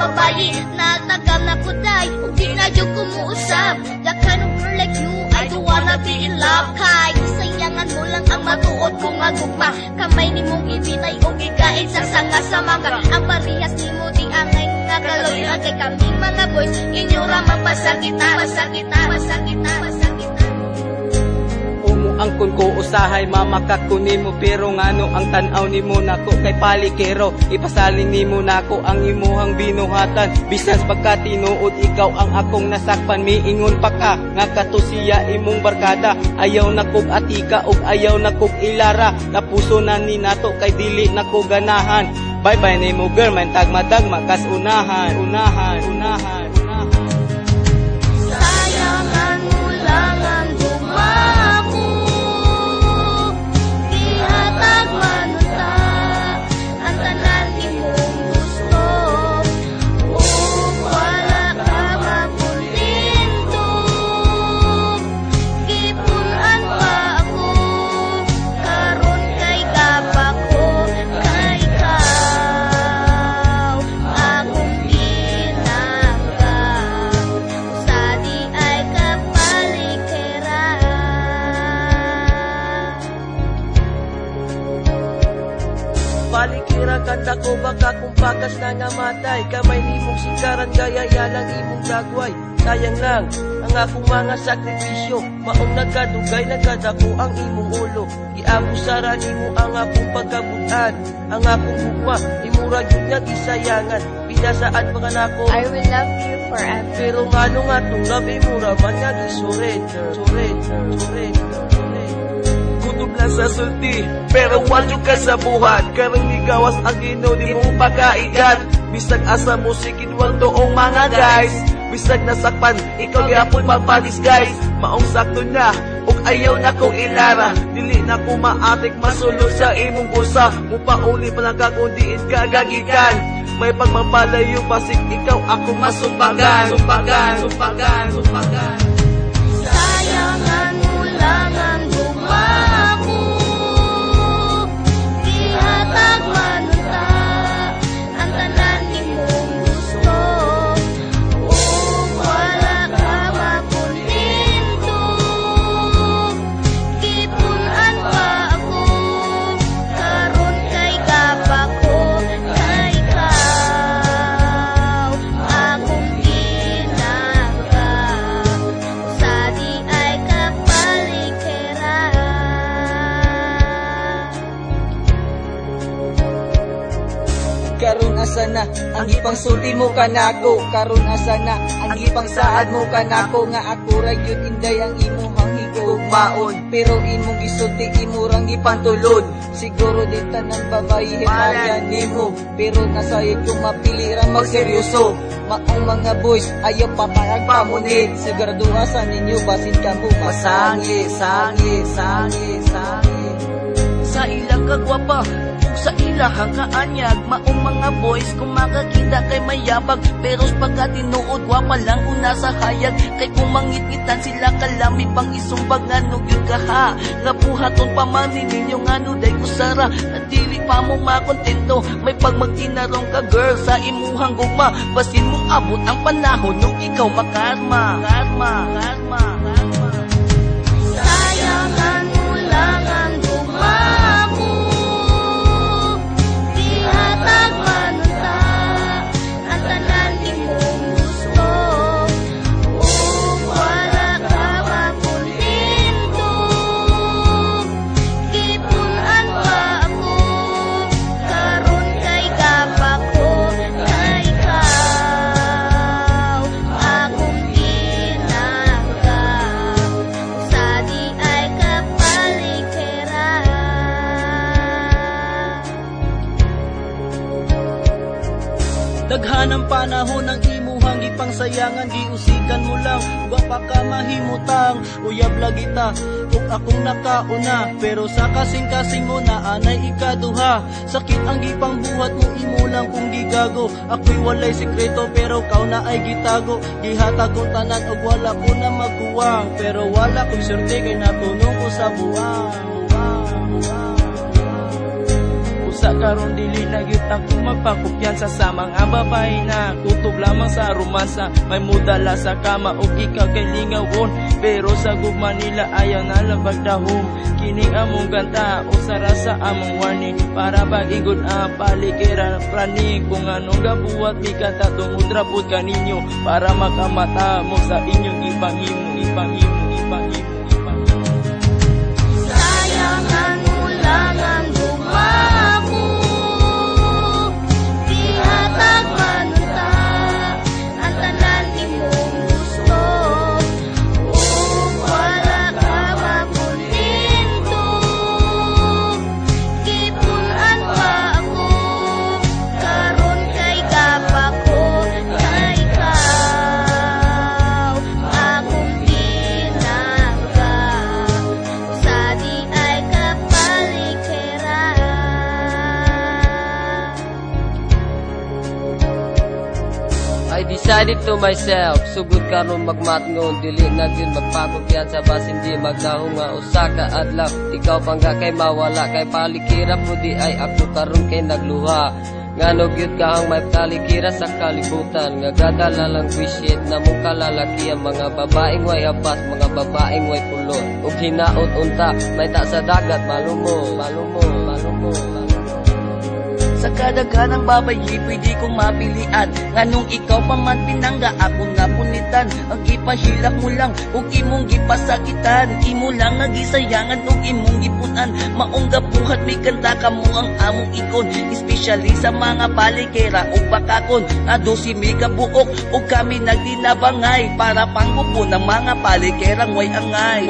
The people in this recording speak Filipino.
babayi natagam na puday ug di na jud kumuusab. The kind of girl like you I don't wanna be in love. Kay sayangan mo lang ang matuod kong agugma. Kamay ni mong ibitay o gigain sa sanga sa mangga. Ang parehas ni mo di angay nga kaloy. Kay kami mga boys inyo ramang pasakita, pasakita, pasakita, pasakita. Angkon ko usahay mamakako nimo pero ngano ang tan-aw nimo nako kay palikero ipasaling nimo nako ang imuhang binuhatan bisas pagka tinuod ikaw ang akong nasakpan miingon pa ka nga katusiya imong barkada ayaw nakog atika ug ayaw nakog ilara kapuso na ni nato kay dili nako ganahan bye bye nimo girl man tagmadagma kas unahan unahan unahan unahan sayangan mo lang ang gumako. Balikira kanta ko baka kung pagas na namatay. Kamay nimong sikaran gaya yalang imong dagway. Sayang lang ang akong mga sakripisyo. Maong nagkadugay nagkadako ang imong ulo. Giabusara nimo ang akong pagkabutan. Ang akong hukwa imura yun nga gisayangan. Pinasaan mga nako I will love you forever. pero ngano nga tong love imura man nga gisurrender. Surrender, surrender, surrender. Kutob lang sa sulti pero walyo ka sa buhat. Karang ligawas ang Ginoo di mo pagkaigat. Bisag asa mo sikid wal doong mga guys. Bisag nasakpan ikaw gyapon magpadis guys. Maong sakto na ug ayaw na kong ilara. Dili na ko maatik masulod sa imong busa. Mupauli pa lang kakundiin kagagikan. May pagmapalayo pasig ikaw ako masumbagan. Sumbagan, sumbagan, sumbagan. Sayangan mo lang ang gumako. Ihatag manuta ang tanan nimong gusto. Ug wala ka mapuntinto. Gipunan pa ako karon kay gapak ko. Kay ikaw akong ginagawa. Sa di ay kapalikera. Karon asa na ang ipang sulti mo kanako karon asa na ang ipang saad mo kanako nga ako ra gyud inday ang imong higugmaon pero imong gisulti imurang ipantulod siguro din tanang babae himayan nimo pero nasayod kung mapili ra magseryoso maong mga boys ayaw papayag pamunit sigurado asa ninyo basin ka mo masangi sangi sangi sangi Sa ilang kagwapa sa ilahang kaanyag, maong mga boys kung makakita kay mayabag pero pagka tinuod gwapa lang una sa hayag kay kung mangit-ngitan sila kalami pang isumbag ngano gyud kaha nga buhaton pa man ninyo ngano day kusara at dili pa mo makontento may pagmagtinarong ka girl sa imuhang gugma basin mo abot ang panahon nung ikaw makarma karma karma karma Sayangan mo lang ang gumako. Ihatag manuta ang tanan nimong gusto. Ug wala ka mapuntinto. Gipunan pa ako karon kay gapak ko. Kay ikaw akong ginagawa. Sa di ay kapalikera. Daghan ang panahon ng imuhang ipangsayangan di usikan mo lang wa pa ka mahimutang uyab lagi ta ug akong nakauna pero sa kasing-kasing mo na anay ikaduha sakit ang gipangbuhat mo imo lang kung gigago ako'y walay sikreto pero kau na ay gitago gihatag ko tanan ug wala ko na magkuwang pero wala ko'y swerte kay natunong ko sa buwang Usa karon dili na gyud ako magpakumpiyansa sa mga babae na kutob lamang sa romansa. May mudala sa kama ug ikaw kay lingawon, pero sa gugma nila ayaw na labag dahom. Kining among ganta usara sa among warning, para bagigod ang paligiran prani. Kung anong gabuhat mi kanta tungod rapod kaninyo, para makamata mo sa inyong ipangimo. Sayangan mo lang ang gumako, ihatag manunta ang tanan imong gusto. Kung wala ka makontento, kipunan pa ako, karon kay gapa ko na ikaw akong pinangga, sa di ay kapaligiran. I decided to myself, sugod karon magmatngon, dili na gyud magpakumpiyansa bas hindi magnahong nga usa ka adlaw. Ikaw pangga kay mawala, kay palikira mo di ay ako karon kay nagluha. Ngano gyud kahang may palikira sa kalibutan, nga gadala lang wisit na mong kalalaki ang mga babaeng way hapas, mga babaeng way kulot. Ug hinaot unta, may ta sa dagat malumo. Sa kadaghanang babayi, pwede kong mapilian. Nganong ikaw pa man pinangga, ako na punitan. Ang ipahilak mo lang, ug imong gipasakitan. Imo lang nagisayangan, ug imong gipunan. Maong gabuhat, may kanta ka mo ang among ikon. Especially sa mga balikera o bakakon. Ado si Mika buok, ug kami nagdinabangay. Para panggupo ng mga balikerang way angay.